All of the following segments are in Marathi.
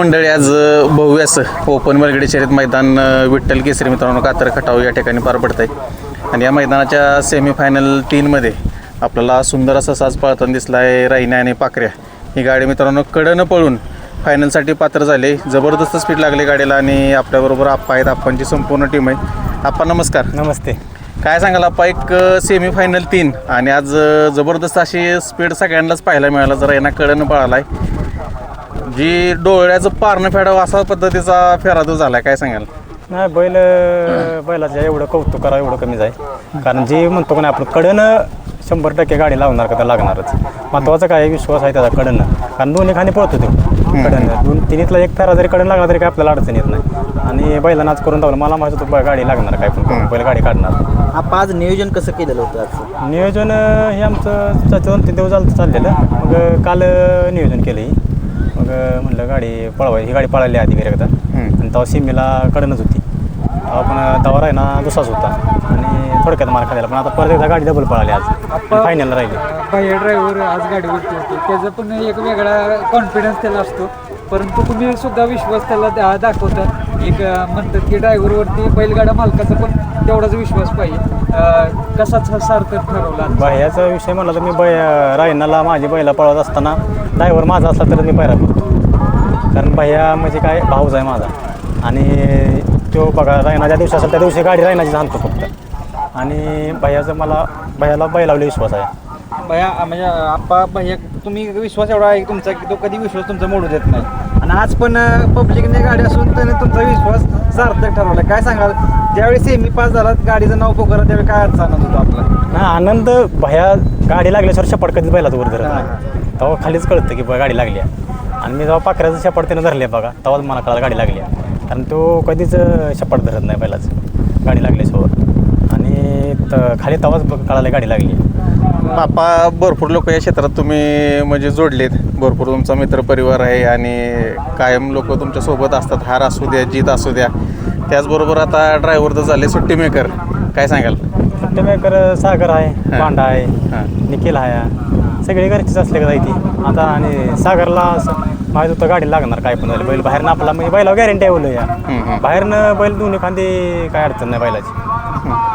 मंडळी आज भव्य असं ओपन बलगडी शर्यत मैदान विठ्ठल केसरी मित्रांनो कातर खटाव या ठिकाणी पार पडत आहे आणि या मैदानाच्या सेमीफायनल 3मध्ये आपल्याला सुंदर असा साज पळताना दिसला आहे. राईना आणि पाखऱ्या ही गाडी मित्रांनो कडनं पळून फायनलसाठी पात्र झाले. जबरदस्त स्पीड लागली गाडीला आणि आपल्याबरोबर आप्पा आहेत. आप्पांची संपूर्ण टीम आहे. आप्पा नमस्कार. नमस्ते. काय सांगाल आप्पा, एक सेमीफायनल 3 आणि आज जबरदस्त अशी स्पीड सगळ्यांनाच पाहायला मिळाला. जर राईना कडनं पळाला आहे, जी डोळ्याचं पारणं फेडावं असा पद्धतीचा फेरा तो झाला. काय सांगाल? नाही बैलाचं एवढं कौतुक करावं एवढं कमीच आहे. कारण जे म्हणतो का नाही आपण कडनं 100% गाडी लावणार का तर लागणारच. महत्त्वाचं काय विश्वास आहे त्याचा कडनं, कारण दोन्ही खाली पळतो तो कडनं. तिन्हीतला एक फेरा जरी कडन लागला तरी काय आपल्याला अडचण येत नाही. आणि बैलांना आज करून दावलं. मला माहिती होतं गाडी लागणार काय पण बैल गाडी काढणार. आपण आज नियोजन कसं केलेलं होतं? आजचं नियोजन हे आमचं 2-3 दिवस झालं चाललेलं. मग काल नियोजन केलं. मग म्हणलं गाडी पळवायची. ही गाडी पळाली आधी एकदा आणि तेव्हा सीमेला कडनच होती. आपण तवा आहे ना दुसराच होता आणि थोडक्यात मार खाल्ला. पण आता परत एकदा गाडी डबल पळाली आज फायनलला राहिली. बाहेर ड्रायव्हर आज गाडीवरती होते, त्याचा पण एक वेगळा कॉन्फिडन्स त्याला असतो. परंतु तुम्ही सुद्धा विश्वास त्याला दाखवता. एक म्हणतात की ड्रायव्हरवरती बैलगाडा मालकाचा पण तेवढाच विश्वास पाहिजे. कसाच सार्थक ठरवला बाह्याचा विषय म्हणला तर मी रायनाला माझी बैला पळवत असताना ड्रायव्हर माझा असला तर मी पायरा करतो. कारण बाह्या म्हणजे काय भाऊच आहे माझा. आणि तो बघा रायना ज्या दिवशी असेल त्या दिवशी गाडी रायनाची आणतो फक्त. आणि बाह्याचा मला बाह्याला बैलावले विश्वास आहे. भैया म्हणजे आप्पा भैया तुम्ही विश्वास एवढा आहे तुमचा की तो कधी विश्वास तुमचा मोडू देत नाही. आणि आज पण पब्लिकने गाडी असून त्याने तुमचा विश्वास सार्थक ठरवला. काय सांगाल, ज्यावेळी सेमी पास झाला गाडीचं नाव पोकरा त्यावेळी काय अर्थ आनंद होता आपला? ना आनंद भया गाडी लागल्याशिवाय शपट कधीच बैलाच वर धरत नाही. तेव्हा खालीच कळतं की गाडी लागली आहे. आणि मी जेव्हा पाखऱ्याचं शपट त्यानं धरले बघा तेव्हाच मला कळालं गाडी लागली आहे. कारण तो कधीच शपट धरत नाही बैलाचं गाडी लागल्याशिवाय. आणि खाली तेव्हाच कळालं गाडी लागली. बापा, भरपूर लोक या क्षेत्रात तुम्ही म्हणजे जोडलेत. भरपूर तुमचा मित्रपरिवार आहे आणि कायम लोक तुमच्यासोबत असतात. हार असू द्या, जीत असू द्या. त्याचबरोबर आता ड्रायव्हर तर झाले सुट्टी मेकर. काय सांगाल? सुट्टी मेकर सागर आहे, पांडा आहे, निखिल आहे. सगळी घरचीच असले का जायची आता. आणि सागरला असं माहीत होतं गाडी लागणार काय पण झालं. बैल बाहेरनं आपला म्हणजे बैला गॅरंटी आहे बोलू या. बाहेरनं बैल दोन्ही खांदी काय अडचण नाही बैलाची.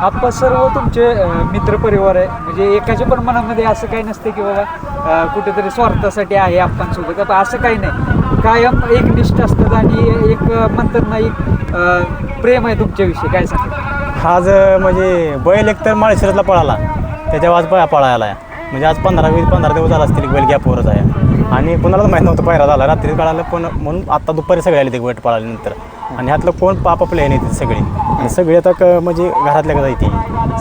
आपण सर्व तुमचे मित्रपरिवार आहे. म्हणजे एकाच्या पण मनामध्ये असं काही नसते की बाबा कुठेतरी स्वार्थासाठी आहे आपणसोबत. असं काही नाही. कायम एक निष्ठ असतात आणि एक म्हणतात ना एक प्रेम आहे तुमच्याविषयी. काय सांगतात? आज म्हणजे बैल एकतर माळशिरसला पळाला, त्याच्या आज पळायला आहे. म्हणजे आज 15 दिवस झाला असतील बैल गॅपवरच आहे. आणि कोणालाच माहीत नव्हतं पायरा झाला. रात्री कळालं पण म्हणून आत्ता दुपारी सगळे आले ते बैल पळाल्यानंतर. आणि ह्यातलं कोण पाप हे नाही सगळी. आणि सगळी आता म्हणजे घरातल्या का जायची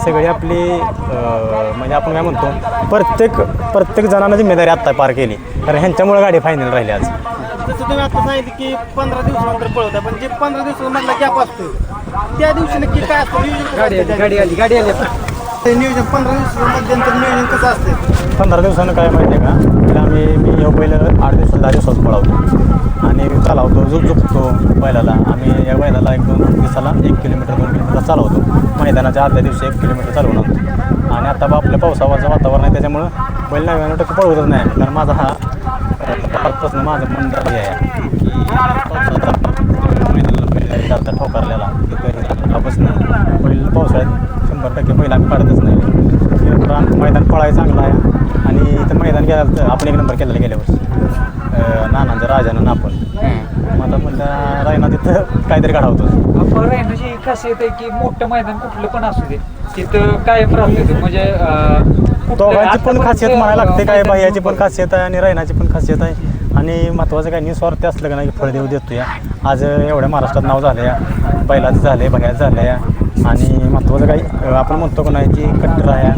सगळी आपली म्हणजे आपण काय म्हणतो प्रत्येक जणांना जिम्मेदारी आत्ता पार केली. कारण ह्यांच्यामुळे गाडी फायनल राहिली आज. जसं तुम्ही आता सांगितलं की 15 दिवसानंतर पळवता, पण जे 15 दिवसामधला गॅप असतो त्या दिवशी नक्की काय असतं? गाडी आली नियोजन 15 दिवसानंतर नियोजन कसं असतं? 15 दिवसानं काय माहिती आहे का, तर मी ह्यो बैल 8 दिवसात 10 दिवसात पळवतो आणि चालवतो झुकतो बैलाला. आम्ही या बैलाला 1-2 दिवसाला 1 किलोमीटर 2 किलोमीटर चालवतो. मैदानाच्या आदल्या दिवशी 1 किलोमीटर चालवून आणतो. आणि आता आपल्या पावसाचं वातावरण आहे त्याच्यामुळं बैल 99% पळवतच नाही. कारण माझा हा पासून माझं मन हे आहे की मैदानाला ठोकारलेला बसणं बैल पावसाळ्यात 100% बैल आम्ही काढतच नाही. मैदान पळायचं चांगलं आहे. आणि इथं मैदान गेलं आपण 1 नंबर केलेलं गेल्या वर्षी नानांच्या राजानं आपण. मग आता म्हणलं रायना तिथं काहीतरी काढावतो. आपण रायनाची खासियत आहे की मोठं मैदान कुठलं पण असू दे तिथं कायम राहतो. म्हणजे दोघांची पण खासियत म्हणायला लागते. काय बाह्याची पण खासियत आहे आणि रायनाची पण खासियत आहे. आणि महत्त्वाचं काय निस्वार्थ असलं का नाही फळदेव देतो या. आज एवढ्या महाराष्ट्रात नाव झालं या, बैलाचं झालं, बाह्याचं झालं या. आणि महत्त्वाचं काही आपण म्हणतो का नाही की कट्टर आहे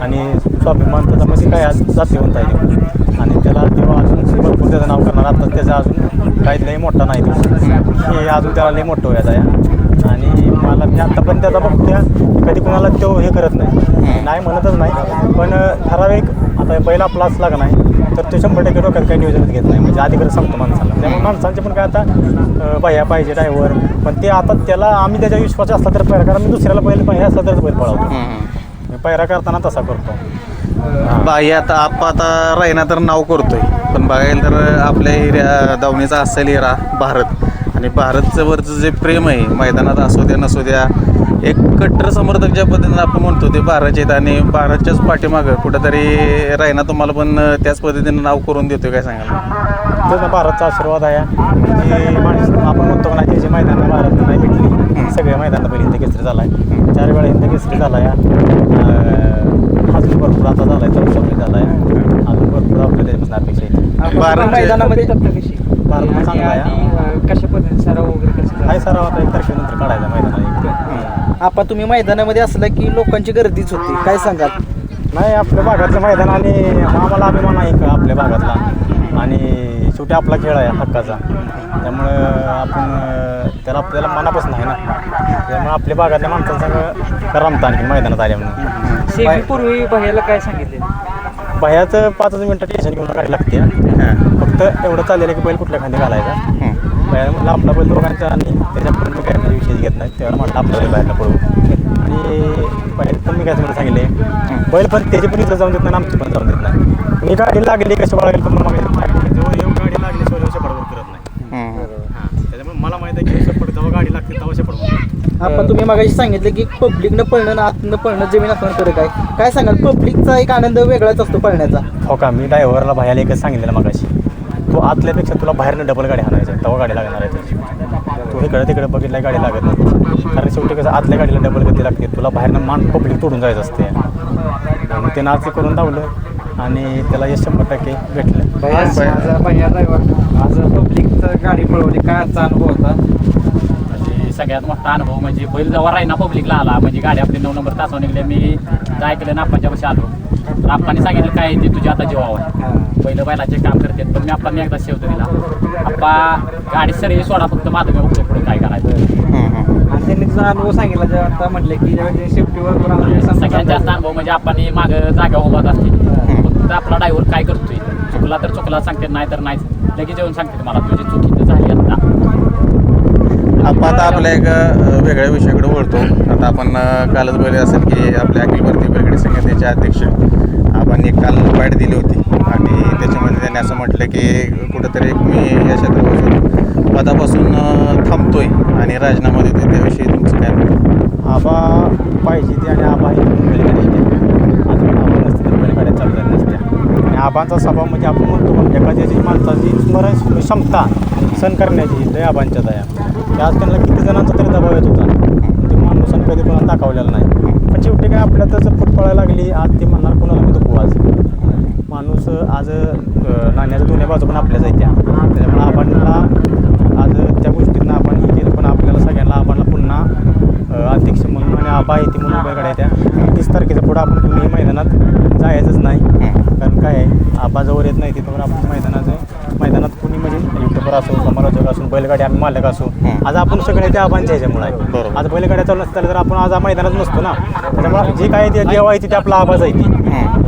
आणि स्वाभिमान त्याच्यामध्ये काय आज जातीवंत आहे. आणि त्याला तेव्हा अजून भरपूर त्याचं नाव करणार. आता त्याचा अजून काहीच लई मोठा नाही तो हे अजून त्याला लई मोठं व्हायचं आहे. आणि मला मी आता पण त्याचा बघतो कधी कोणाला तो हे करत नाही म्हणतच नाही. पण ठराविक आता बैल आपला असला का नाही तर तो 100% डोक्यात काही नियोजनच घेत नाही. म्हणजे अधिकारी सांगतो माणसाला. त्यामुळे माणसांचे पण काय आता बाह्या पाहिजे ड्रायव्हर. पण ते आता त्याला आम्ही त्याच्या विश्वास असला तर पायरा, कारण मी दुसऱ्याला बैल पाहिजे असला तरच बैल पळवतो. मी पायरा करताना तसा करतो. बाह्य आता रायना तर नाव करतोय, पण बघायला तर आपल्या एरिया दावणीचा असेल एरा भारत, आणि भारतचं वरचं जे प्रेम आहे मैदानात असू द्या नसू द्या, एक कट्टर समर्थक ज्या पद्धतीनं आपण म्हणतो ते भारतचे आहेत, आणि भारतच्याच पाठीमागं कुठंतरी रायना तुम्हाला पण त्याच पद्धतीनं नाव करून देतोय, काय सांगाल? तर भारतचा आशीर्वाद आहे. आपण म्हणतो ना त्याची मैदानं भारत नाही भेटली, सगळ्या मैदानात पहिली हिंद केसरी झाला आहे, 4 वेळा हिंद केसरी झाला आहे, अजून भरपूर आता झाला आहे, 4 झाला आहे, अजून भरपूर आपल्या त्याच्यापासून अपेक्षा आहे. भारत मैदानामध्ये भारत चांगला आहे, आणि कशा पद्धतीने सराव वगैरे कसं काय सराव आता 1 तारखेनंतर काढायचा मैदानाला. आपण तुम्ही मैदानामध्ये असला की लोकांची गर्दीच होती, काय सांगाल? नाही, आपल्या भागातलं मैदान आणि आम्हाला अभिमान आहे का आपल्या भागातला, आणि शेवटी आपला खेळ आहे हक्काचा, त्यामुळं आपण त्याला आपल्याला मनापासून आहे ना, त्यामुळे आपल्या भागातल्या माणसांसंग रमता आणखी मैदानात आल्या म्हणून. सेमीपूर्वी भैयाला काय सांगितले? बाह्याचं 5 मिनिटं टेन्शन घेऊन काढायला लागते, फक्त एवढं चाललेलं की बैल कुठल्या खांदी घालायचा. बाहेर म्हटलं आपला बैल दोघांचा, आणि त्याच्यापर्यंत काय म्हणजे विषय घेत नाही, तेव्हा म्हटलं आपला बैल बाहेरला पडू. आणि बाहेर पण मी काय तुम्हाला सांगितले, बैल पण त्याची पण इथं जाऊन देत नाही, आमची पण जाऊन देत नाही. मी गाडी लागली कशी बाळगेल, पण मग गाडी लागली शिवाय पडवून करत नाही. त्याच्यामुळे मला माहिती आहे की शपड जेव्हा गाडी लागते तेव्हा शपड. आपण तुम्ही मागाशी सांगितलं की पब्लिकनं पळणं आणि आतनं पळणं जमीन आसमान फरक आहे, काय सांगाल? पब्लिकचा एक आनंद वेगळाच असतो पळण्याचा. हो का, मी ड्रायव्हरला बाहेर एकच सांगितलेलं मागाशी, तू आतल्यापेक्षा तुला बाहेरनं डबल गाडी हाणायची आहे, तेव्हा गाडी लागणार आहे तुझी. तू इकडे तिकडे बघितल्या गाडी लागत नाही, कारण शेवटी कसं आतल्या गाडीला डबल गती लागते, तुला बाहेरनं मान पब्लिक तोडून जायचं असते. मग ते नाच करून धावलं आणि त्याला यश 100% भेटलं. भैया ड्रायव्हर आज पब्लिकचं गाडी पळवली, काय आजचा अनुभव होता? म्हणजे सगळ्यात मोठा अनुभव म्हणजे बैल जेव्हा रायना पब्लिकला आला, म्हणजे गाडी आपली 9 नंबर तासावर निघली, मी काय केलं ना आप्पाच्या पाशी आलो, तर आप्पाने सांगितलं काय ते तुझ्या आता जीवावर आहे, पहिलं बैलाचे काम करतात, पण मी आप्पांनी एकदा शेवतो दिला, आप्पा गाडी सर्व सोडा, फक्त माझं मी उठलो पुढे काय करायचं. आणि त्यांनी तुझा अनुभव सांगितला, जेव्हा आता म्हटलं की जेव्हा सेफ्टीवर सगळ्यात जास्त अनुभव म्हणजे आपण मागं जागा उभात असते, फक्त आपला ड्रायव्हर काय करतोय, चुकला तर चुकला सांगते, नाही तर नाहीच, लगेच येऊन सांगते मला तुझी चुकी तर झाली आता. आपण आता आपल्या एक वेगळ्या विषयाकडे वळतो. आता आपण कालच बोलले असेल की आपल्या अखिल भारतीय बैलगाडी संघटनेचे अध्यक्ष आपण एक काल बाईट दिली होती, आणि त्याच्यामध्ये त्यांनी असं म्हटलं की कुठंतरी मी या क्षेत्रापासून पदापासून थांबतोय आणि राजीनामा देतोय, त्याविषयी तुमचं काय म्हणतं? आबा पाहिजे ते, आणि आबा हे बैलगाडी येते, अजून आबा नसते तर बैलगाड्या चालू झाल्या नसत्या. आणि आबांचा स्वभाव म्हणजे आपण म्हणतो पण एखाद्याची माणसाची स्मरण क्षमता सहन करण्याची लय आबांच्यात आहे. की आज त्यांना किती जणांचा तरी दबाव येत होता, ते माणूसानं कधी कोणाला दाखवलेलं नाही, पण शेवटी काय आपल्यातच फूट पळायला लागली. आज ते म्हणणार कोणाला मी दुखू, आज माणूस आज नाण्याच्या दोन्ही बाजू पण आपल्याच आहेत त्या, त्याच्यामुळे आपणला आज त्या गोष्टींना आपण हे केलं, पण आपल्याला सगळ्यांना आपण पुन्हा अध्यक्ष म्हणून आणि आबा येते म्हणून बैलगाड्या त्या 30 तारखेच्या पुढं आपण तुम्ही मैदानात जायचंच नाही, कारण काय आहे आबाजवळ येत नाही तिथं आपण मैदानात कुणी म्हणजे युट्यूबर असो, समालोचक असो, बैलगाडी आम्ही मालक असो, आज आपण सगळे त्या आबांच्या ह्याच्यामुळे आहे. आज बैलगाड्या चालू नसतं तर आपण आज मैदानात नसतो ना, त्याच्यामुळे जे काय ते देवा आहे ते आपला आबाज आहे ती,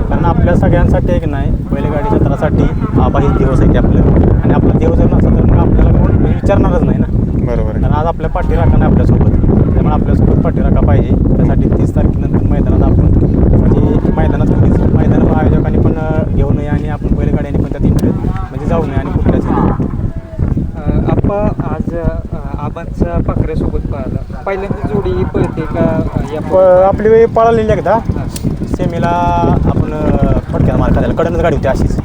कारण आपल्या सगळ्यांसाठी एक नाही बैलगाडी क्षेत्रासाठी आबा हे दिवस आहे ते आपलं, आणि आपला देव जर नसतं तर मग आपल्याला कोण विचारणारच नाही ना. बरोबर. कारण आज आपल्या पाठी राखा नाही आपल्यासोबत, त्यामुळे आपल्यासोबत पाठी राखा पाहिजे. त्यासाठी 30 तारखेनंतर मैदानात आपण म्हणजे मैदानात मैदान आयोजकांनी पण घेऊ नये, आणि आपण बैलगाड्यांनी पण त्यात इंटरेस्ट म्हणजे जाऊ नये, आणि कुठल्याच आप्पा आज आबांचा पाखऱ्यासोबत पळाला, पहिल्यांदा जोडी पळते का या आपली वेळ पळालेली एकदा सेमीला आपण थोडक्यात मार खाल्लेला, कडनच गाडी होती अशीच,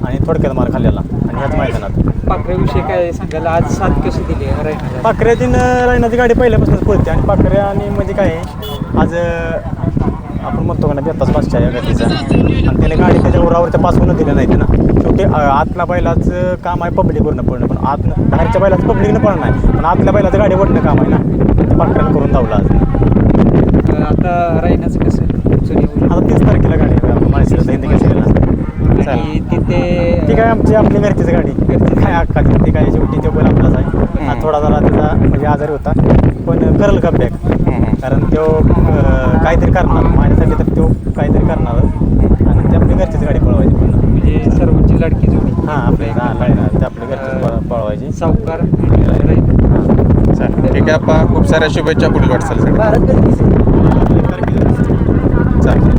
आणि थोडक्यात मार खाल्लेला, आणि ह्याच मैदानात. पाखऱ्याविषयी काय सांगायला, आज साथ कशी दिली रायनाला? पाखऱ्यातीन रायनाची गाडी पहिल्यापासूनच पळते, आणि पाखऱ्या आणि म्हणजे काय आज आपण म्हणतो का ना बेताच पाचच्या या गतीचा, आणि त्याने गाडी त्याच्या उरावरच्या पासून दिल्या नाही ना. शेवटी आतला बैलाचं काम आहे पब्लिकवरनं पळणं, पण आत बाहेरच्या बैलाचं पब्लिकनं पळणं नाही, पण आतल्या बैलाचं गाडी वडणं काम आहे ना, ते पाखऱ्यानं करून धावलं आज. आता रायनाचं कसं आता 30 तारखेला गाडी आहे माणसाला हिंदी केसरीला, आणि तिथे ती काय आपली घरचीच गाडी काय अक्का, ते काय शेवटी ते बैल आपलाच आहे. हा थोडा जरा त्याचा म्हणजे आजारी होता, पण करल का बॅक, कारण तो काहीतरी करणार माझ्यासाठी, तर तो काहीतरी करणार, आणि ते आपली घरचीच गाडी पळवायची पुन्हा, म्हणजे सर्वांची लाडकी जोडी. हां आपली ते आपली घरचीच पळवायची. सावकार चालेल, ठीक आहे. आपण खूप साऱ्या शुभेच्छा पुढील वाटचालीसाठी. भारत चालेल.